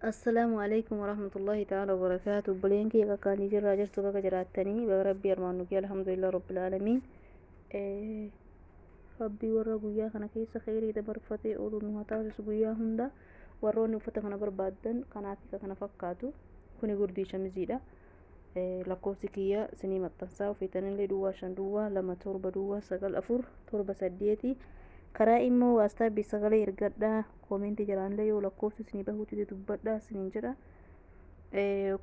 السلام عليكم ورحمة الله تعالى وبركاته. بلينكي كان يجي راجر سوكا جراتني بربي أرمانك الحمد لله رب العالمين. إيه ربي ورا قويا كان كيس خيري دبر فتي أولو نهتا قويا هندا وروني وفتا كان بربادن كان عافيكا كان فكاتو كوني قردي شمزيدا. إيه لكوسي كيا سني متنسا وفيتن اللي دوا شندوا لما توربا دوا سقل أفور توربا سديتي karaa immoo waastaabii sagalee ergadhaa koomentii jalaan illee yoo lakkoofsi isinii bahuuti dubbadhaa isiniin jedha.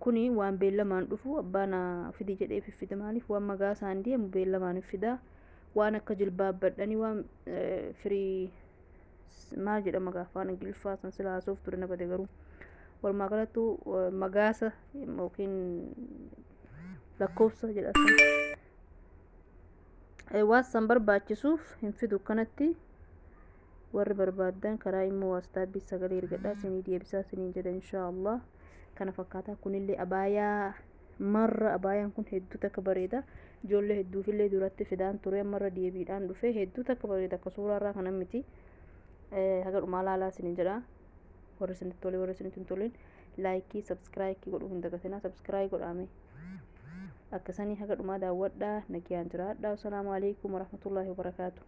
Kuni waan beellamaan dhufu abbaan fidi jedhee fiffida maaliif waan magaa isaan deemu beellamaan fida waan akka jilbaabbadhanii waan firii maal jedhama gaafaan ingiliffaa san sila haasoof ture na bade garuu walumaa galattu magaasa yookiin lakkoofsa jedhasan waan san barbaachisuuf hin fidu kanatti warri barbaadan karaa immoo waastaabii sagalee ergadhaa isinii deebisaa isiniin jedha inshaallah. Kana fakkaataa kunillee abaayaa marra abaayaan kun hedduu takka bareeda ijoollee hedduufillee duratti fidaan ture marra deebiidhaan dhufe hedduu takka bareeda akka suuraarraa kana miti. Haga dhumaa laalaa isiniin jedha. Warri isinitti tole warri isinitti hin tolin laayikii sabskiraayikii godhuu hin dagatinaa sabskiraayii godhaame akkasanii haga dhumaa daawwadhaa nagayaan jiraadhaa. Assalaamu alaikum warahmatullaahi wabarakaatu.